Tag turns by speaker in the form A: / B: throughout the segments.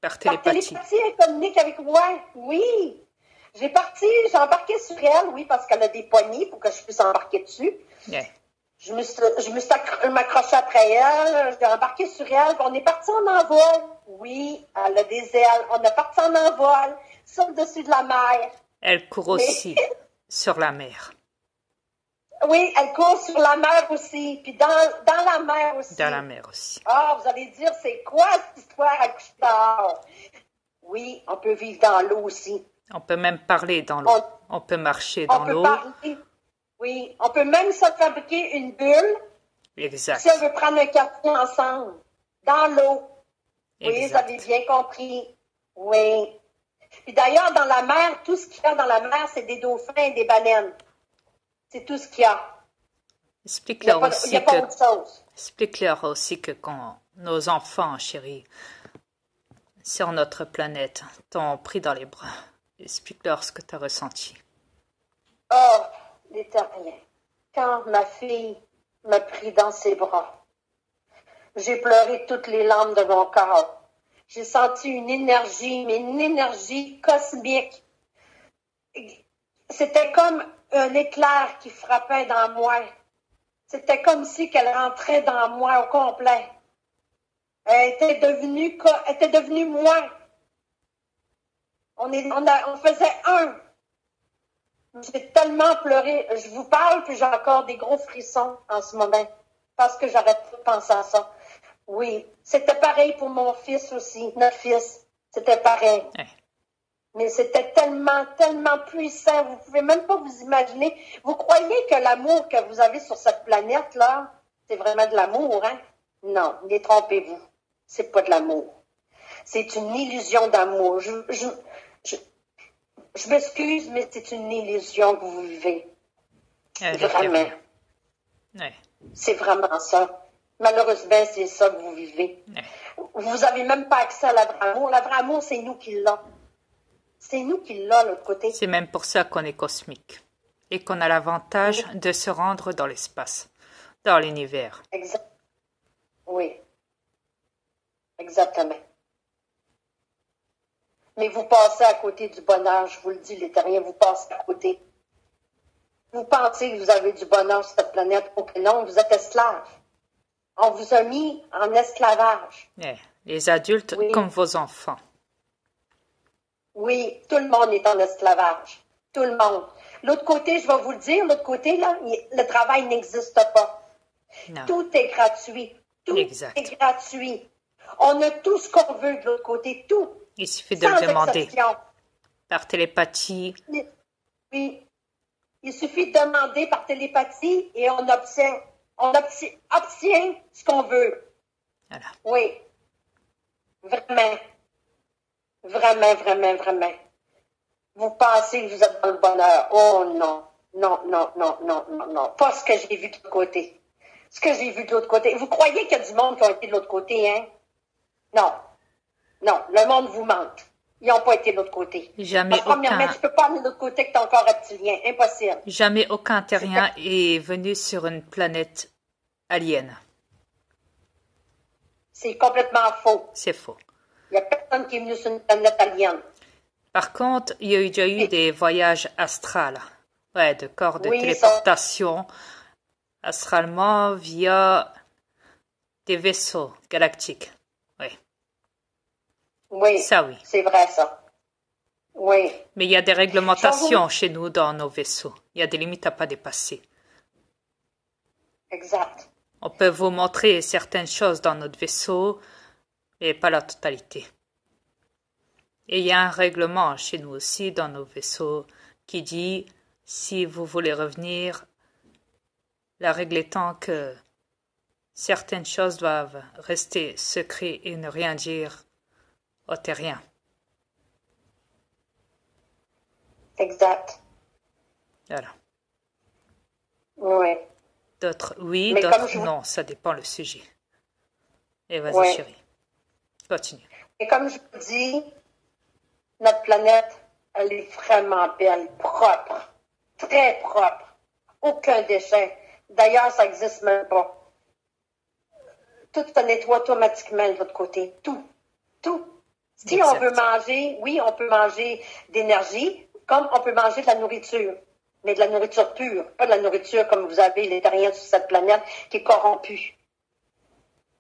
A: Par
B: Par
A: télépathie.
B: télépathie, elle communique avec moi. Oui. J'ai embarqué sur elle, oui, parce qu'elle a des poignées pour que je puisse embarquer dessus.
A: Ouais.
B: Je me suis accrochée après elle, j'ai embarqué sur elle, on est parti en envol. Oui, elle a des ailes. On est parti en envol, sur le dessus de la mer.
A: Elle court
B: Mais,
A: aussi sur la mer.
B: oui, elle court sur la mer aussi, puis dans la mer aussi.
A: Dans la mer aussi.
B: Ah, vous allez dire, c'est quoi cette histoire à coucher dehors? Oui, on peut vivre dans l'eau aussi.
A: On peut même parler dans l'eau. On peut marcher dans
B: On peut
A: l'eau.
B: parler. Oui, on peut même se fabriquer une bulle
A: Exact.
B: si on veut prendre un café ensemble, dans l'eau. Oui, vous
A: Exact.
B: avez bien compris. Oui. Puis d'ailleurs, dans la mer, tout ce qu'il y a dans la mer, c'est des dauphins et des baleines. C'est tout ce qu'il y a. Il n'y a pas autre chose.
A: Explique-leur aussi que quand nos enfants, chérie, sur notre planète, t'ont pris dans les bras, explique-leur ce que tu as ressenti.
B: Oh, l'Éternel, quand ma fille m'a pris dans ses bras, j'ai pleuré toutes les larmes de mon corps. J'ai senti une énergie, mais une énergie cosmique. C'était comme un éclair qui frappait dans moi. C'était comme si qu'elle rentrait dans moi au complet. Elle était devenue moi. On faisait un. J'ai tellement pleuré. Je vous parle, puis j'ai encore des gros frissons en ce moment. Parce que j'arrête pas de penser à ça. Oui, c'était pareil pour mon fils aussi, notre fils. C'était pareil.
A: Ouais.
B: Mais c'était tellement, tellement puissant. Vous pouvez même pas vous imaginer. Vous croyez que l'amour que vous avez sur cette planète-là, c'est vraiment de l'amour, hein? Non, détrompez-vous. C'est pas de l'amour. C'est une illusion d'amour. Je m'excuse, mais c'est une illusion que vous vivez. Vraiment.
A: Ouais.
B: C'est vraiment ça. Malheureusement, c'est ça que vous vivez.
A: Ouais.
B: Vous avez même pas accès à la vraie amour. La vraie amour, c'est nous qui l'avons. C'est nous qui l'avons, l'autre côté.
A: C'est même pour ça qu'on est cosmique et qu'on a l'avantage de se rendre dans l'espace, dans l'univers.
B: Exact. Oui. Exactement. Mais vous passez à côté du bonheur, je vous le dis, les terriens, vous passez à côté. Vous pensez que vous avez du bonheur sur cette planète. Ok, non, vous êtes esclaves. On vous a mis en esclavage.
A: Ouais. Les adultes
B: Oui.
A: comme vos enfants.
B: Oui, tout le monde est en esclavage. Tout le monde. L'autre côté, je vais vous le dire, l'autre côté, là, le travail n'existe pas.
A: Non.
B: Tout est gratuit. Tout
A: Exact.
B: est gratuit. On a tout ce qu'on veut de l'autre côté, tout.
A: Il suffit de
B: Sans
A: le demander
B: exception.
A: par télépathie.
B: Oui. Il suffit de demander par télépathie et on obtient ce qu'on veut.
A: Voilà.
B: Oui. Vraiment. Vraiment, vraiment, vraiment. Vous pensez que vous êtes dans le bonheur. Oh non. Non, non, non, non, non, non. Pas ce que j'ai vu de l'autre côté. Ce que j'ai vu de l'autre côté. Vous croyez qu'il y a du monde qui a été de l'autre côté, hein? Non. Non. Le monde vous mente. Ils n'ont pas été de l'autre côté.
A: Jamais
B: Premièrement, tu peux pas aller de l'autre côté avec ton corps reptilien. Impossible.
A: Jamais aucun terrien est venu sur une planète alien.
B: C'est complètement faux.
A: C'est faux.
B: Il n'y a personne qui est venu sur une planète alien.
A: Par contre, il y a déjà eu des voyages astrales. Ouais, de corps de
B: Oui,
A: téléportation astralement via des vaisseaux galactiques. Oui.
B: Oui.
A: Ça, oui.
B: C'est vrai, ça. Oui.
A: Mais il y a des réglementations chez nous dans nos vaisseaux. Il y a des limites à pas dépasser.
B: Exact.
A: On peut vous montrer certaines choses dans notre vaisseau, mais pas la totalité. Et il y a un règlement chez nous aussi dans nos vaisseaux qui dit si vous voulez revenir, la règle étant que certaines choses doivent rester secrètes et ne rien dire aux terriens.
B: Exact.
A: Voilà.
B: Oui.
A: D'autres oui,
B: Mais
A: d'autres
B: comme je vous-
A: non, ça dépend le sujet. Et vas-y,
B: Ouais.
A: chérie. Continue.
B: Et comme je vous dis, notre planète, elle est vraiment belle, propre, très propre. Aucun déchet. D'ailleurs, ça n'existe même pas. Tout se nettoie automatiquement de l'autre côté. Tout. Tout. Si on veut manger, oui, on peut manger d'énergie, comme on peut manger de la nourriture, mais de la nourriture pure, pas de la nourriture comme vous avez les terriens sur cette planète qui est corrompue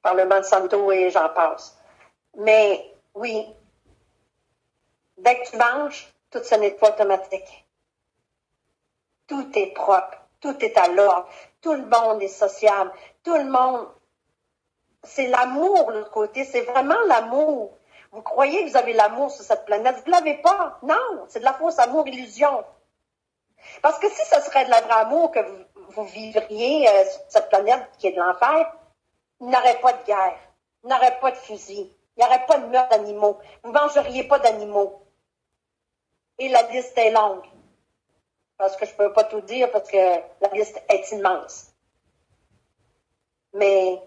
B: par le Monsanto et j'en passe. Mais oui, dès que tu manges, tout ce n'est pas automatique. Tout est propre, tout est à l'ordre, tout le monde est sociable, tout le monde, c'est l'amour, l'autre côté, c'est vraiment l'amour. Vous croyez que vous avez l'amour sur cette planète, vous ne l'avez pas. Non, c'est de la fausse amour, illusion. Parce que si ce serait de la vraie amour que vous vivriez sur cette planète qui est de l'enfer, il n'y aurait pas de guerre, il n'y aurait pas de fusil, il n'y aurait pas de meurtre d'animaux, vous ne mangeriez pas d'animaux. Et la liste est longue. Parce que je ne peux pas tout dire parce que la liste est immense. Mais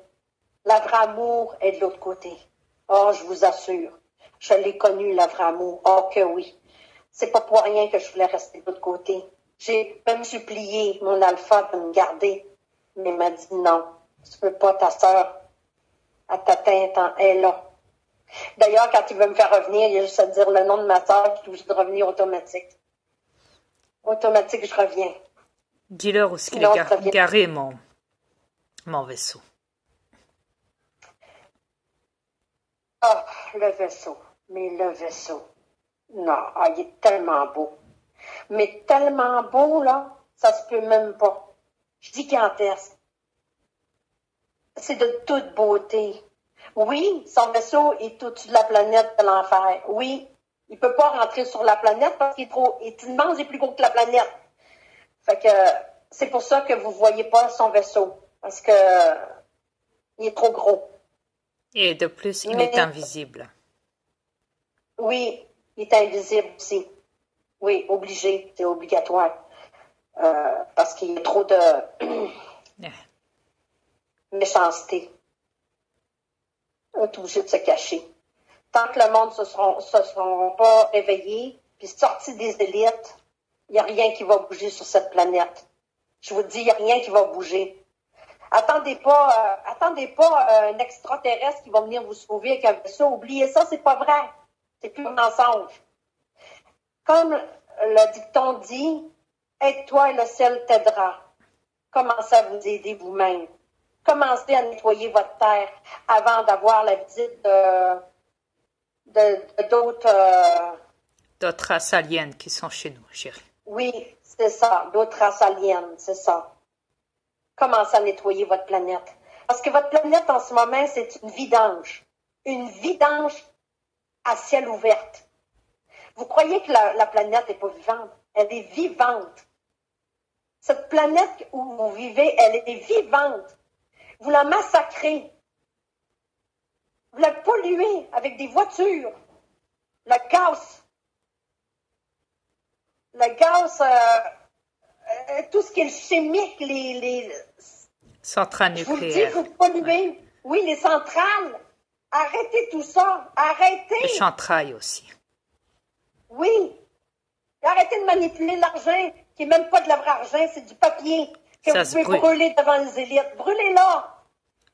B: la vraie amour est de l'autre côté. Oh, je vous assure, je l'ai connu, la vraie amour. Oh que oui. C'est pas pour rien que je voulais rester de l'autre côté. J'ai même supplié mon alpha de me garder. Mais il m'a dit non, tu peux pas, ta sœur. Elle t'atteint, elle est là. D'ailleurs, quand il veut me faire revenir, il y a juste à dire le nom de ma sœur, puis obligé de revenir automatique. Automatique, je reviens.
A: Dis-leur où est-ce qu'il est garé, mon vaisseau.
B: Ah, le vaisseau. Mais le vaisseau. Non, il est tellement beau. Mais tellement beau, là, ça se peut même pas. Je dis gigantesque. C'est de toute beauté. Oui, son vaisseau est au-dessus de la planète de l'enfer. Oui, il peut pas rentrer sur la planète parce qu'il est immense et plus gros que la planète. Fait que c'est pour ça que vous voyez pas son vaisseau. Parce que il est trop gros.
A: Et de plus, il est invisible.
B: Oui, il est invisible aussi. Oui, obligé, c'est obligatoire. Parce qu'il y a trop de méchanceté. On est obligé de se cacher. Tant que le monde ne se seront pas réveillés, puis sortis des élites, il n'y a rien qui va bouger sur cette planète. Je vous dis, il n'y a rien qui va bouger. Attendez pas un extraterrestre qui va venir vous sauver avec un vaisseau. Oubliez ça, c'est pas vrai. C'est plus un mensonge. Comme le dicton dit, aide-toi et le ciel t'aidera. Commencez à vous aider vous-même. Commencez à nettoyer votre terre avant d'avoir la visite
A: d'autres races aliens qui sont chez nous, chérie.
B: Oui, c'est ça, d'autres races aliens, c'est ça. Commencez à nettoyer votre planète. Parce que votre planète, en ce moment, c'est une vidange. Une vidange à ciel ouvert. Vous croyez que la planète n'est pas vivante? Elle est vivante. Cette planète où vous vivez, elle est vivante. Vous la massacrez. Vous la polluez avec des voitures. Le gaz, tout ce qui est chimique, les
A: centrales nucléaires.
B: Je vous dis, vous polluez. Oui, les centrales. Arrêtez tout ça. Arrêtez.
A: Les chantrailles aussi.
B: Oui. Arrêtez de manipuler l'argent, qui n'est même pas de la vraie argent, c'est du papier que vous pouvez brûler devant les élites. Brûlez-la.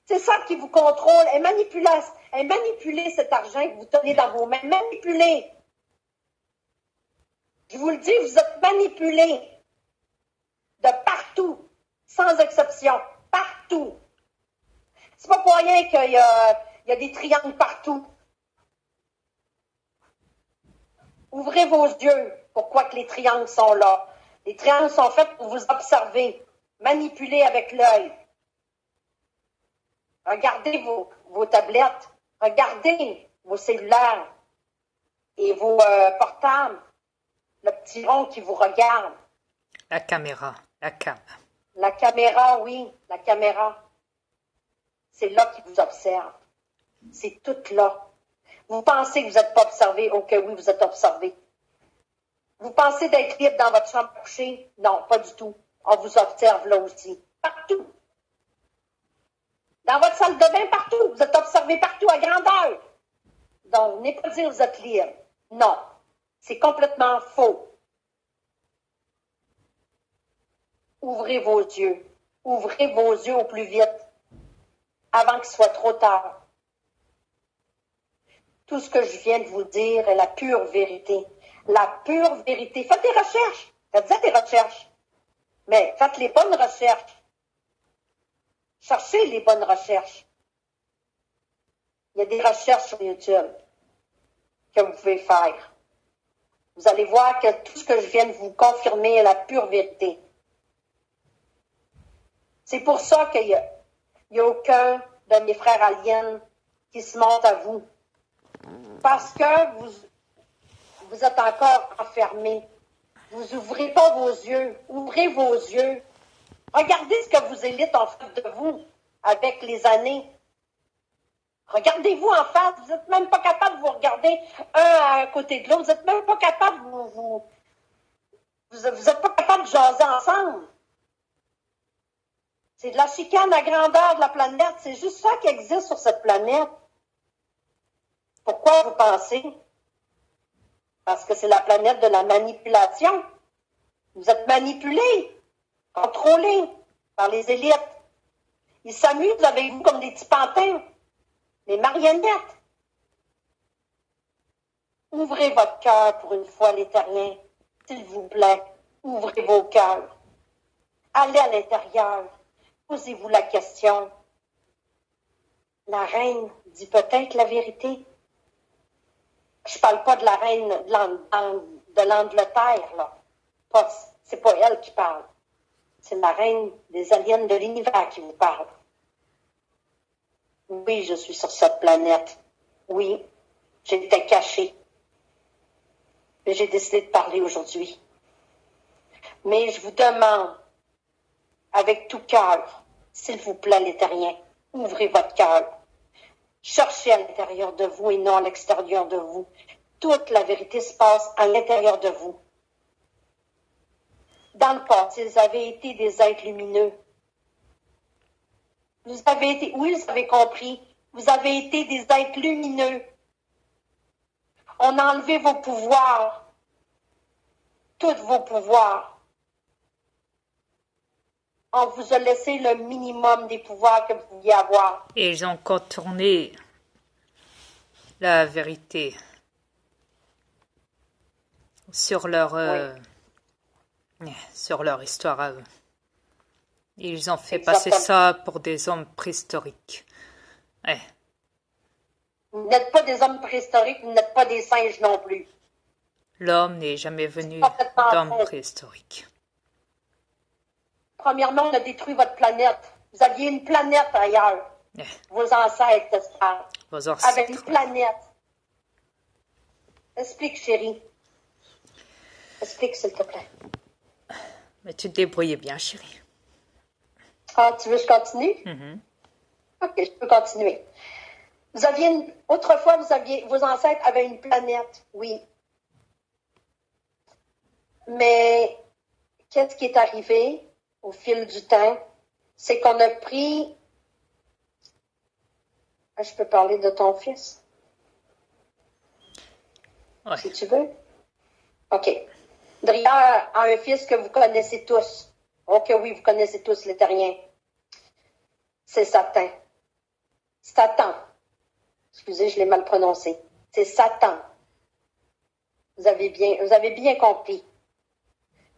B: C'est ça qui vous contrôle. Et manipulez cet argent que vous tenez dans vos mains. Manipulez. Je vous le dis, vous êtes manipulés de partout, sans exception, partout. C'est pas pour rien qu'il y a des triangles partout. Ouvrez vos yeux. Pourquoi que les triangles sont là? Les triangles sont faits pour vous observer, manipuler avec l'œil. Regardez vos tablettes, regardez vos cellulaires et vos portables. Le petit rond qui vous regarde.
A: La caméra, la cam.
B: La caméra, oui, la caméra. C'est là qui vous observe. C'est tout là. Vous pensez que vous n'êtes pas observé? Ok, oui, vous êtes observé. Vous pensez d'être libre dans votre chambre à coucher? Non, pas du tout. On vous observe là aussi. Partout. Dans votre salle de bain, partout. Vous êtes observé partout à grandeur. Donc, n'est pas dire que vous êtes libre. Non. C'est complètement faux. Ouvrez vos yeux. Ouvrez vos yeux au plus vite. Avant qu'il soit trop tard. Tout ce que je viens de vous dire est la pure vérité. La pure vérité. Faites des recherches. Faites des recherches. Mais faites les bonnes recherches. Cherchez les bonnes recherches. Il y a des recherches sur YouTube que vous pouvez faire. Vous allez voir que tout ce que je viens de vous confirmer est la pure vérité. C'est pour ça qu'il n'y a aucun de mes frères aliens qui se monte à vous. Parce que vous êtes encore enfermés. Vous n'ouvrez pas vos yeux. Ouvrez vos yeux. Regardez ce que vos élites ont fait de vous avec les années. Regardez-vous en face. Vous n'êtes même pas capable de vous regarder un à côté de l'autre. Vous n'êtes même pas capable de vous êtes pas capable de jaser ensemble. C'est de la chicane à grandeur de la planète. C'est juste ça qui existe sur cette planète. Pourquoi vous pensez? Parce que c'est la planète de la manipulation. Vous êtes manipulés, contrôlés par les élites. Ils s'amusent avec vous comme des petits pantins, des marionnettes. Ouvrez votre cœur pour une fois, les terriens. S'il vous plaît, ouvrez vos cœurs. Allez à l'intérieur. Posez-vous la question. La reine dit peut-être la vérité. Je parle pas de la reine de l'Angleterre, là. C'est pas elle qui parle. C'est la reine des aliens de l'univers qui vous parle. Oui, je suis sur cette planète. Oui, j'étais cachée. Mais j'ai décidé de parler aujourd'hui. Mais je vous demande, avec tout cœur, s'il vous plaît, les terriens, ouvrez votre cœur. Cherchez à l'intérieur de vous et non à l'extérieur de vous. Toute la vérité se passe à l'intérieur de vous. Dans le passé, vous avez été des êtres lumineux. Vous avez compris. Vous avez été des êtres lumineux. On a enlevé vos pouvoirs. Tous vos pouvoirs. On vous a laissé le minimum des pouvoirs que vous pouviez avoir.
A: Et ils ont contourné la vérité sur leur histoire à eux. Ils ont fait passer ça pour des hommes préhistoriques. Ouais.
B: Vous n'êtes pas des hommes préhistoriques, vous n'êtes pas des singes non plus.
A: L'homme n'est jamais venu d'homme préhistorique.
B: Premièrement, on a détruit votre planète. Vous aviez une planète ailleurs. Vos ancêtres, j'espère.
A: Vos ancêtres.
B: Avec une planète. Explique, chérie. Explique, s'il te plaît.
A: Mais tu te débrouillais bien, chérie.
B: Ah, tu veux que je continue?
A: Mm-hmm.
B: OK, je peux continuer. Autrefois, vos ancêtres avaient une planète, oui. Mais, qu'est-ce qui est arrivé au fil du temps? C'est qu'on a pris... Je peux parler de ton fils?
A: Ouais.
B: Si tu veux. OK. Drière a un fils que vous connaissez tous. OK, oui, vous connaissez tous les terriens. C'est Satan. Satan. Excusez, je l'ai mal prononcé. C'est Satan. Vous avez bien compris.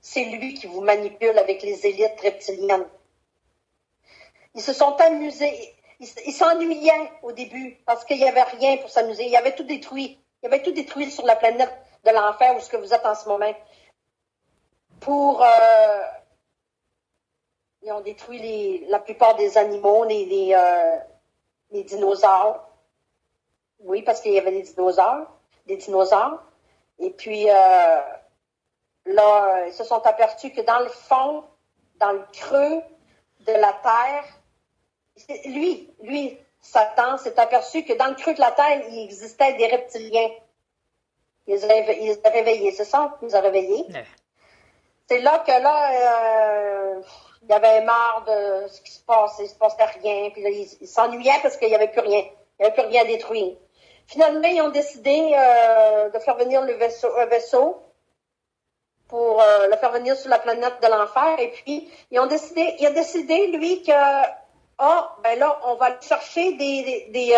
B: C'est lui qui vous manipule avec les élites reptiliennes. Ils se sont amusés. Ils s'ennuyaient au début parce qu'il n'y avait rien pour s'amuser. Il y avait tout détruit. Il y avait tout détruit sur la planète de l'enfer où ce que vous êtes en ce moment. Ils ont détruit la plupart des animaux, les dinosaures. Oui, parce qu'il y avait des dinosaures. Et puis, là, ils se sont aperçus que dans le fond, dans le creux de la terre, lui, Satan, s'est aperçu que dans le creux de la terre, il existait des reptiliens. Il les a réveillés, c'est ça? Il les a réveillés. Ouais. C'est là que il avait marre de ce qui se passait, il se passait rien, puis là, il s'ennuyait parce qu'il n'y avait plus rien. Il n'y avait plus rien à détruire. Finalement, ils ont décidé de faire venir un vaisseau pour le faire venir sur la planète de l'enfer. Et puis, il a décidé, lui, que, ben là, on va aller chercher des